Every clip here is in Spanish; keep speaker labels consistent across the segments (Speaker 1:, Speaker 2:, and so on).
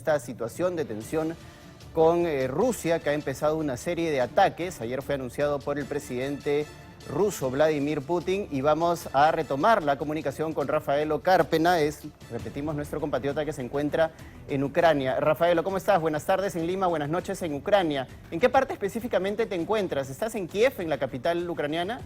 Speaker 1: esta situación de tensión con Rusia, que ha empezado una serie de ataques. Ayer fue anunciado por el presidente ruso Vladimir Putin, y vamos a retomar la comunicación con Rafaelo Cárpena, repetimos, nuestro compatriota que se encuentra en Ucrania. Rafaelo, ¿cómo estás? Buenas tardes en Lima, buenas noches en Ucrania. ¿En qué parte específicamente te encuentras? ¿Estás en Kiev, en la capital ucraniana?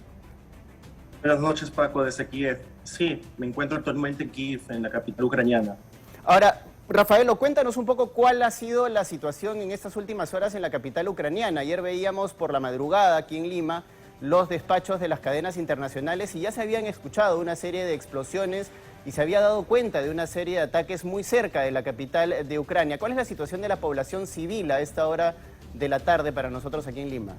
Speaker 2: Buenas noches, Paco, desde Kiev. Sí, me encuentro actualmente en Kiev, en la capital ucraniana.
Speaker 1: Ahora, Rafaelo, cuéntanos un poco cuál ha sido la situación en estas últimas horas en la capital ucraniana. Ayer veíamos por la madrugada aquí en Lima los despachos de las cadenas internacionales y ya se habían escuchado una serie de explosiones y se había dado cuenta de una serie de ataques muy cerca de la capital de Ucrania. ¿Cuál es la situación de la población civil a esta hora de la tarde para nosotros aquí en Lima?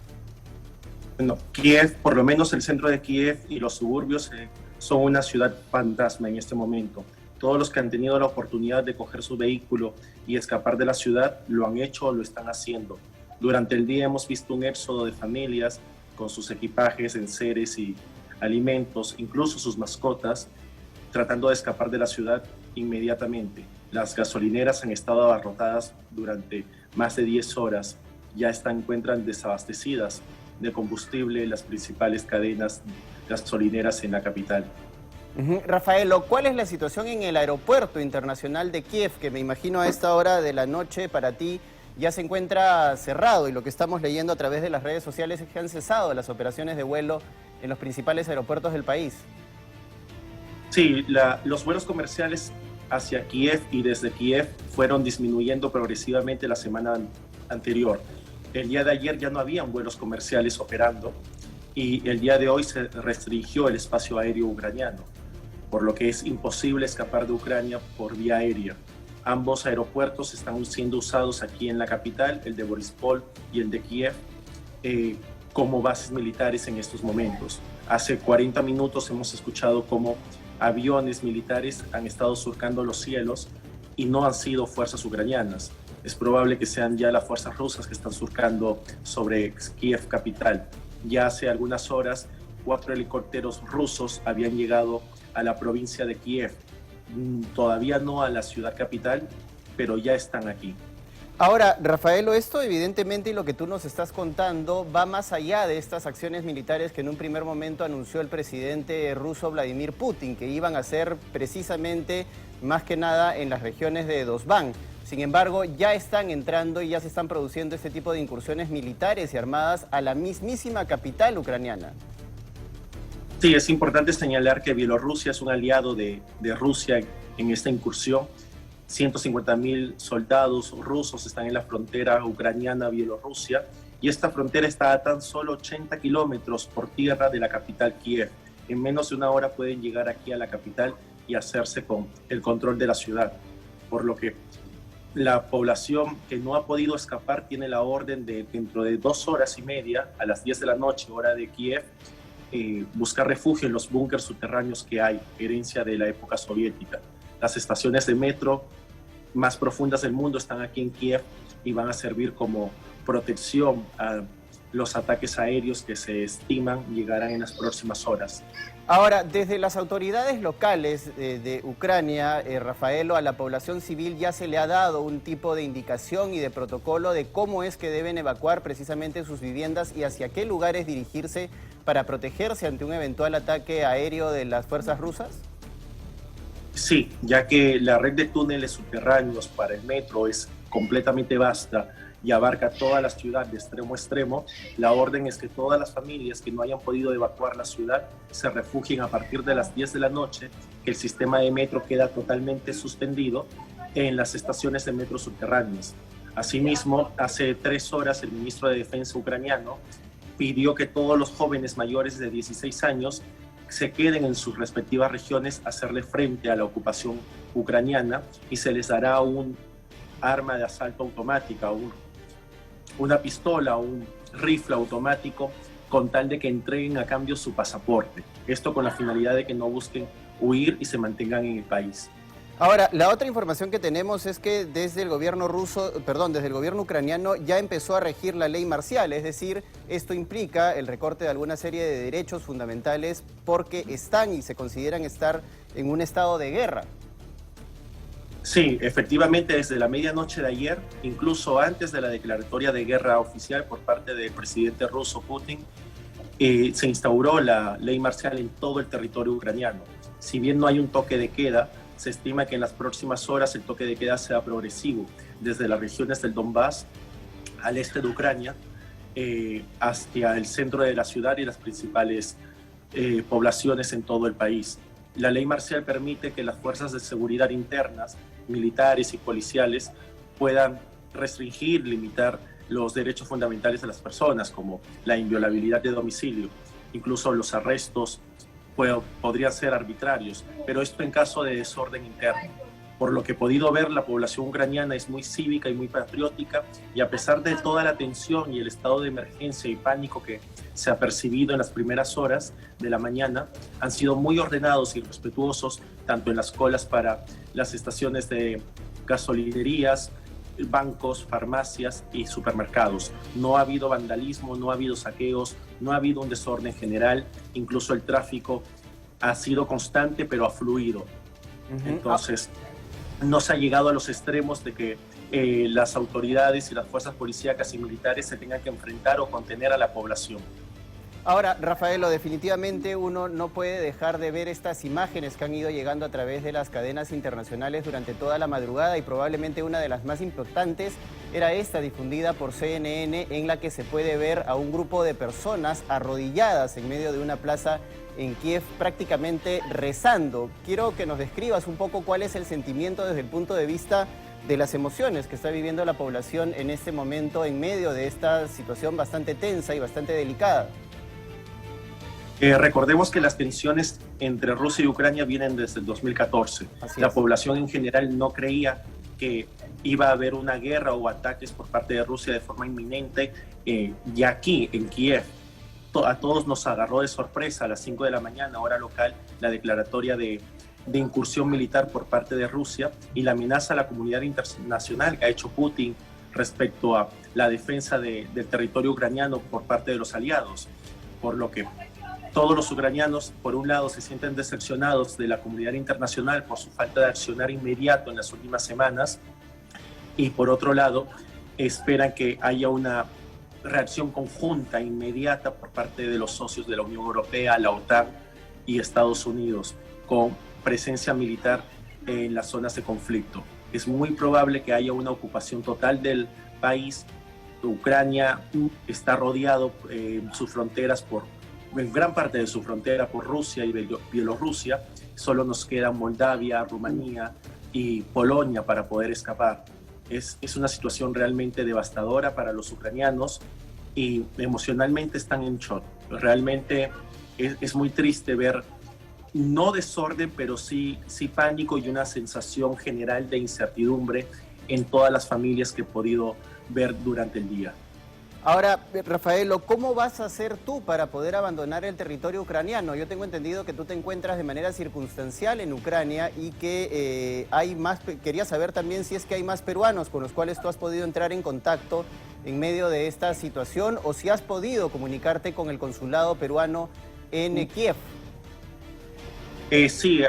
Speaker 2: Bueno, Kiev, por lo menos el centro de Kiev y los suburbios son una ciudad fantasma en este momento. Todos los que han tenido la oportunidad de coger su vehículo y escapar de la ciudad lo han hecho o lo están haciendo. Durante el día hemos visto un éxodo de familias con sus equipajes, enseres y alimentos, incluso sus mascotas, tratando de escapar de la ciudad inmediatamente. Las gasolineras han estado abarrotadas durante más de 10 horas. Ya se encuentran desabastecidas de combustible las principales cadenas gasolineras en la capital.
Speaker 1: Rafaelo, ¿cuál es la situación en el aeropuerto internacional de Kiev, que me imagino a esta hora de la noche para ti ya se encuentra cerrado, y lo que estamos leyendo a través de las redes sociales es que han cesado las operaciones de vuelo en los principales aeropuertos del país?
Speaker 2: Sí, los vuelos comerciales hacia Kiev y desde Kiev fueron disminuyendo progresivamente la semana anterior. El día de ayer ya no habían vuelos comerciales operando y el día de hoy se restringió el espacio aéreo ucraniano, por lo que es imposible escapar de Ucrania por vía aérea. Ambos aeropuertos están siendo usados aquí en la capital, el de Borispol y el de Kiev, como bases militares en estos momentos. Hace 40 minutos hemos escuchado cómo aviones militares han estado surcando los cielos y no han sido fuerzas ucranianas. Es probable que sean ya las fuerzas rusas que están surcando sobre Kiev capital. Ya hace algunas horas, 4 helicópteros rusos habían llegado a la provincia de Kiev. Todavía no a la ciudad capital, pero ya están aquí.
Speaker 1: Ahora, Rafaelo, esto evidentemente, y lo que tú nos estás contando, va más allá de estas acciones militares que en un primer momento anunció el presidente ruso Vladimir Putin, que iban a ser precisamente, más que nada, en las regiones de Donbas. Sin embargo, ya están entrando y ya se están produciendo este tipo de incursiones militares y armadas a la mismísima capital ucraniana.
Speaker 2: Sí, es importante señalar que Bielorrusia es un aliado de Rusia en esta incursión. 150.000 soldados rusos están en la frontera ucraniana-Bielorrusia y esta frontera está a tan solo 80 kilómetros por tierra de la capital Kiev. En menos de una hora pueden llegar aquí a la capital y hacerse con el control de la ciudad, por lo que la población que no ha podido escapar tiene la orden de dentro de 2 horas y media, a las 10 de la noche, hora de Kiev, buscar refugio en los búnkers subterráneos que hay, herencia de la época soviética. Las estaciones de metro más profundas del mundo están aquí en Kiev y van a servir como protección a los ataques aéreos que se estiman llegarán en las próximas horas.
Speaker 1: Ahora, desde las autoridades locales de Ucrania, Rafaelo, a la población civil ya se le ha dado un tipo de indicación y de protocolo de cómo es que deben evacuar precisamente sus viviendas y hacia qué lugares dirigirse para protegerse ante un eventual ataque aéreo de las fuerzas rusas.
Speaker 2: Sí, ya que la red de túneles subterráneos para el metro es completamente vasta y abarca toda la ciudad de extremo a extremo, la orden es que todas las familias que no hayan podido evacuar la ciudad se refugien a partir de las 10 de la noche, que el sistema de metro queda totalmente suspendido en las estaciones de metro subterráneas. Asimismo, hace 3 horas el ministro de Defensa ucraniano pidió que todos los jóvenes mayores de 16 años se queden en sus respectivas regiones a hacerle frente a la ocupación ucraniana y se les dará un arma de asalto automática, una pistola o un rifle automático con tal de que entreguen a cambio su pasaporte. Esto con la finalidad de que no busquen huir y se mantengan en el país.
Speaker 1: Ahora, la otra información que tenemos es que desde el gobierno desde el gobierno ucraniano ya empezó a regir la ley marcial, es decir, esto implica el recorte de alguna serie de derechos fundamentales porque están y se consideran estar en un estado de guerra.
Speaker 2: Sí, efectivamente, desde la medianoche de ayer, incluso antes de la declaratoria de guerra oficial por parte del presidente ruso Putin, se instauró la ley marcial en todo el territorio ucraniano. Si bien no hay un toque de queda, se estima que en las próximas horas el toque de queda sea progresivo, desde las regiones del Donbass al este de Ucrania, hacia el centro de la ciudad y las principales poblaciones en todo el país. La ley marcial permite que las fuerzas de seguridad internas, militares y policiales, puedan restringir, limitar los derechos fundamentales de las personas, como la inviolabilidad de domicilio. Incluso los arrestos podrían ser arbitrarios, pero esto en caso de desorden interno. Por lo que he podido ver, la población ucraniana es muy cívica y muy patriótica, y a pesar de toda la tensión y el estado de emergencia y pánico que se ha percibido en las primeras horas de la mañana, han sido muy ordenados y respetuosos, tanto en las colas para las estaciones de gasolinerías, bancos, farmacias y supermercados. No ha habido vandalismo, no ha habido saqueos, no ha habido un desorden general, incluso el tráfico ha sido constante, pero ha fluido. Entonces, no se ha llegado a los extremos de que las autoridades y las fuerzas policíacas y militares se tengan que enfrentar o contener a la población.
Speaker 1: Ahora, Rafaelo, definitivamente uno no puede dejar de ver estas imágenes que han ido llegando a través de las cadenas internacionales durante toda la madrugada, y probablemente una de las más impactantes era esta difundida por CNN, en la que se puede ver a un grupo de personas arrodilladas en medio de una plaza en Kiev, prácticamente rezando. Quiero que nos describas un poco cuál es el sentimiento desde el punto de vista de las emociones que está viviendo la población en este momento, en medio de esta situación bastante tensa y bastante delicada.
Speaker 2: Recordemos que las tensiones entre Rusia y Ucrania vienen desde el 2014. La población en general no creía que iba a haber una guerra o ataques por parte de Rusia de forma inminente. Y aquí, en Kiev, a todos nos agarró de sorpresa a las 5 de la mañana, hora local, la declaratoria de incursión militar por parte de Rusia y la amenaza a la comunidad internacional que ha hecho Putin respecto a la defensa del territorio ucraniano por parte de los aliados. Por lo que todos los ucranianos, por un lado, se sienten decepcionados de la comunidad internacional por su falta de accionar inmediato en las últimas semanas, y por otro lado, esperan que haya una reacción conjunta, inmediata, por parte de los socios de la Unión Europea, la OTAN y Estados Unidos, con presencia militar en las zonas de conflicto. Es muy probable que haya una ocupación total del país. Ucrania está rodeado en sus fronteras en gran parte de su frontera por Rusia y Bielorrusia. Solo nos quedan Moldavia, Rumanía y Polonia para poder escapar. Es una situación realmente devastadora para los ucranianos y emocionalmente están en shock. Realmente es muy triste ver, no desorden, pero sí pánico y una sensación general de incertidumbre en todas las familias que he podido ver durante el día.
Speaker 1: Ahora, Rafaelo, ¿cómo vas a hacer tú para poder abandonar el territorio ucraniano? Yo tengo entendido que tú te encuentras de manera circunstancial en Ucrania y que hay más. Quería saber también si es que hay más peruanos con los cuales tú has podido entrar en contacto en medio de esta situación, o si has podido comunicarte con el consulado peruano en Kiev.
Speaker 2: Sí,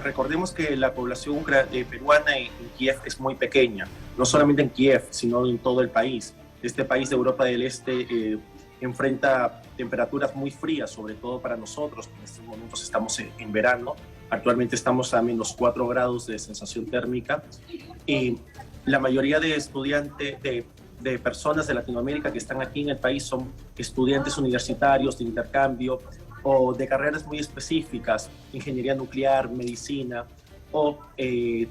Speaker 2: recordemos que la población peruana en Kiev es muy pequeña, no solamente en Kiev, sino en todo el país. Este país de Europa del Este enfrenta temperaturas muy frías, sobre todo para nosotros. En estos momentos estamos en verano. Actualmente estamos a -4 grados de sensación térmica. Y la mayoría de estudiantes, de personas de Latinoamérica que están aquí en el país, son estudiantes universitarios de intercambio o de carreras muy específicas, ingeniería nuclear, medicina o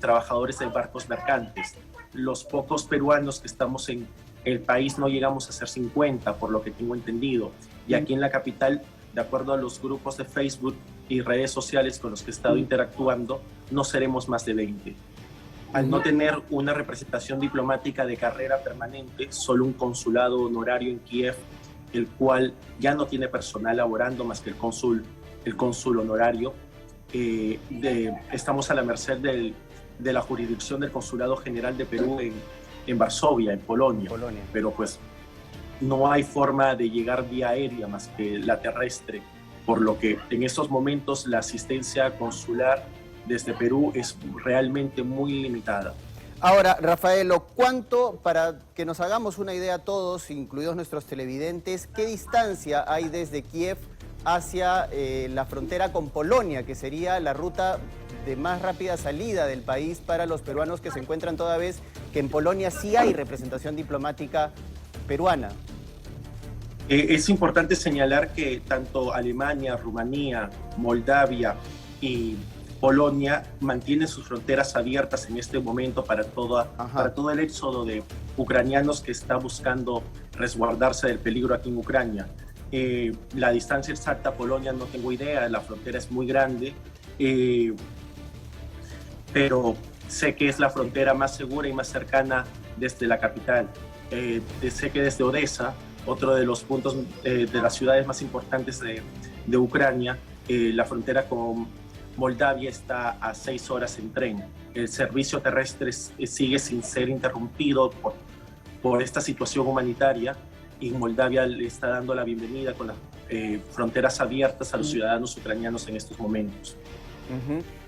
Speaker 2: trabajadores de barcos mercantes. Los pocos peruanos que estamos en el país no llegamos a ser 50, por lo que tengo entendido. Y aquí en la capital, de acuerdo a los grupos de Facebook y redes sociales con los que he estado interactuando, no seremos más de 20. Al no tener una representación diplomática de carrera permanente, solo un consulado honorario en Kiev, el cual ya no tiene personal laborando más que el cónsul honorario, estamos a la merced de la jurisdicción del Consulado General de Perú en Varsovia, en Polonia. Pero pues no hay forma de llegar vía aérea más que la terrestre, por lo que en estos momentos la asistencia consular desde Perú es realmente muy limitada.
Speaker 1: Ahora, Rafaelo, ¿cuánto, para que nos hagamos una idea todos, incluidos nuestros televidentes, qué distancia hay desde Kiev hacia la frontera con Polonia, que sería la ruta de más rápida salida del país para los peruanos que se encuentran toda vez que en Polonia sí hay representación diplomática peruana?
Speaker 2: Es importante señalar que tanto Alemania, Rumanía, Moldavia y Polonia mantienen sus fronteras abiertas en este momento para todo el éxodo de ucranianos que está buscando resguardarse del peligro aquí en Ucrania. La distancia exacta a Polonia no tengo idea, la frontera es muy grande, pero sé que es la frontera más segura y más cercana desde la capital. Sé que desde Odessa, otro de los puntos de las ciudades más importantes de Ucrania, la frontera con Moldavia está a 6 horas en tren. El servicio terrestre sigue sin ser interrumpido por esta situación humanitaria y Moldavia le está dando la bienvenida con las fronteras abiertas a los ciudadanos ucranianos en estos momentos.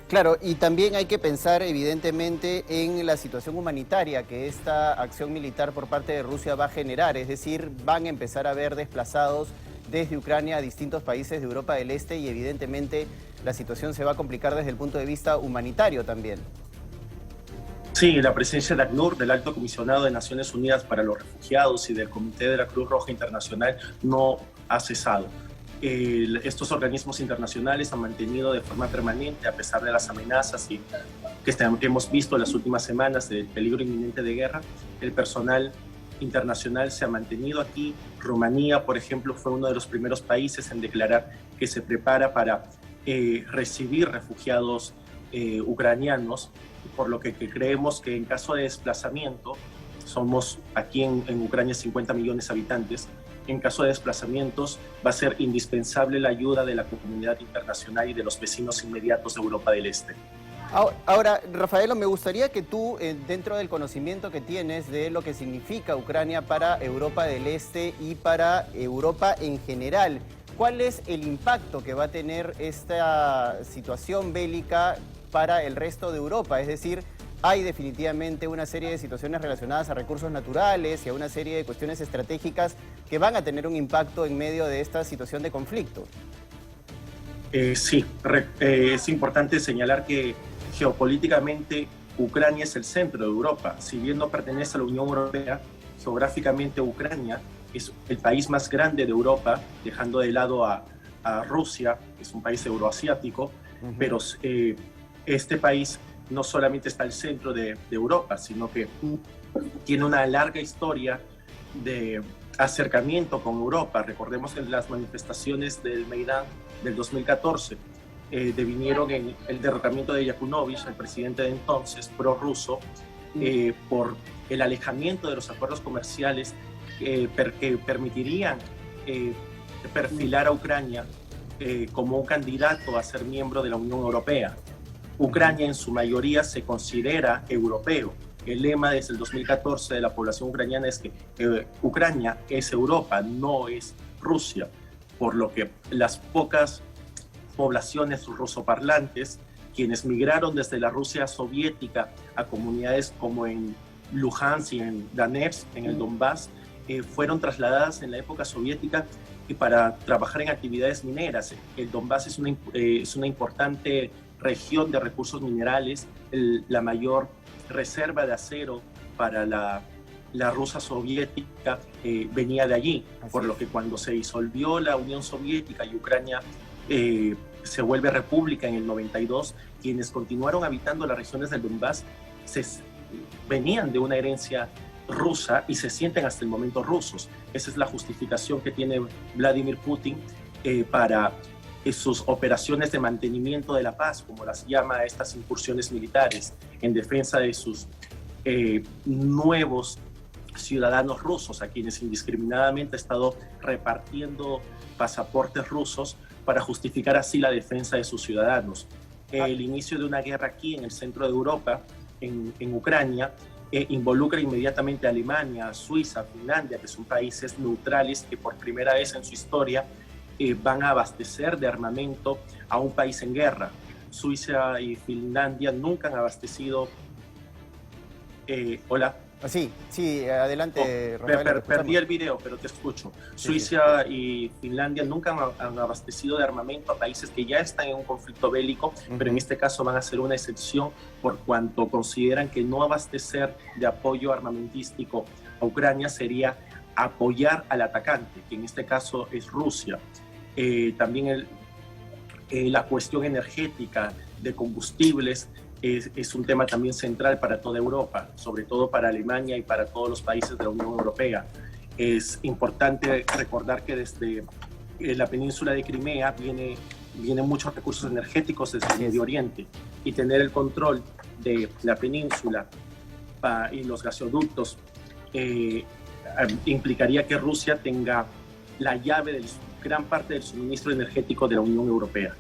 Speaker 1: Claro, y también hay que pensar evidentemente en la situación humanitaria que esta acción militar por parte de Rusia va a generar, es decir, van a empezar a haber desplazados desde Ucrania a distintos países de Europa del Este y evidentemente la situación se va a complicar desde el punto de vista humanitario también.
Speaker 2: Sí, la presencia de ACNUR, del Alto Comisionado de Naciones Unidas para los Refugiados y del Comité de la Cruz Roja Internacional no ha cesado. Estos organismos internacionales han mantenido de forma permanente, a pesar de las amenazas que hemos visto en las últimas semanas del peligro inminente de guerra, el personal internacional se ha mantenido aquí. Rumanía, por ejemplo, fue uno de los primeros países en declarar que se prepara para recibir refugiados ucranianos, por lo que creemos que en caso de desplazamiento, somos aquí en Ucrania 50 millones de habitantes, en caso de desplazamientos va a ser indispensable la ayuda de la comunidad internacional y de los vecinos inmediatos de Europa del Este.
Speaker 1: Ahora, Rafaelo, me gustaría que tú, dentro del conocimiento que tienes de lo que significa Ucrania para Europa del Este y para Europa en general, ¿cuál es el impacto que va a tener esta situación bélica para el resto de Europa? Es decir, hay definitivamente una serie de situaciones relacionadas a recursos naturales y a una serie de cuestiones estratégicas que van a tener un impacto en medio de esta situación de conflicto.
Speaker 2: Sí, es importante señalar que geopolíticamente Ucrania es el centro de Europa. Si bien no pertenece a la Unión Europea, geográficamente Ucrania es el país más grande de Europa, dejando de lado a Rusia, que es un país euroasiático, pero este país no solamente está al centro de Europa, sino que tiene una larga historia de acercamiento con Europa. Recordemos que en las manifestaciones del Maidán del 2014 devinieron en el derrocamiento de Yakunovich, el presidente de entonces, prorruso, por el alejamiento de los acuerdos comerciales que permitirían perfilar a Ucrania como un candidato a ser miembro de la Unión Europea. Ucrania en su mayoría se considera europeo. El lema desde el 2014 de la población ucraniana es que Ucrania es Europa, no es Rusia, por lo que las pocas poblaciones rusoparlantes, quienes migraron desde la Rusia soviética a comunidades como en Luhansk y en Donetsk, en el Donbass, fueron trasladadas en la época soviética para trabajar en actividades mineras. El Donbass es una importante región de recursos minerales, la mayor reserva de acero para la Rusia soviética venía de allí, por lo que cuando se disolvió la Unión Soviética y Ucrania se vuelve república en el 92, quienes continuaron habitando las regiones del Donbass venían de una herencia rusa y se sienten hasta el momento rusos. Esa es la justificación que tiene Vladimir Putin para sus operaciones de mantenimiento de la paz, como las llama estas incursiones militares, en defensa de sus nuevos ciudadanos rusos, a quienes indiscriminadamente ha estado repartiendo pasaportes rusos para justificar así la defensa de sus ciudadanos. El inicio de una guerra aquí en el centro de Europa, en Ucrania, involucra inmediatamente a Alemania, a Suiza, a Finlandia, que son países neutrales que por primera vez en su historia van a abastecer de armamento a un país en guerra. Suiza y Finlandia nunca han abastecido... hola.
Speaker 1: Sí, adelante, Rafael.
Speaker 2: Perdí el video, pero te escucho. Suiza y Finlandia nunca han abastecido de armamento a países que ya están en un conflicto bélico, pero en este caso van a ser una excepción por cuanto consideran que no abastecer de apoyo armamentístico a Ucrania sería apoyar al atacante, que en este caso es Rusia. También la cuestión energética de combustibles es un tema también central para toda Europa, sobre todo para Alemania y para todos los países de la Unión Europea. Es importante recordar que desde la península de Crimea vienen muchos recursos energéticos desde el Medio Oriente, y tener el control de la península y los gasoductos implicaría que Rusia tenga la llave de gran parte del suministro energético de la Unión Europea.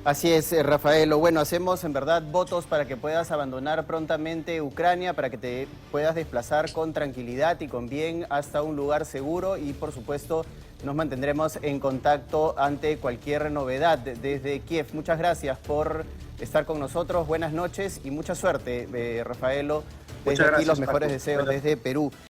Speaker 1: Así es, Rafael. Bueno, hacemos en verdad votos para que puedas abandonar prontamente Ucrania, para que te puedas desplazar con tranquilidad y con bien hasta un lugar seguro, y por supuesto nos mantendremos en contacto ante cualquier novedad desde Kiev. Muchas gracias por estar con nosotros, buenas noches y mucha suerte, Rafaelo. Desde aquí los mejores deseos desde Perú.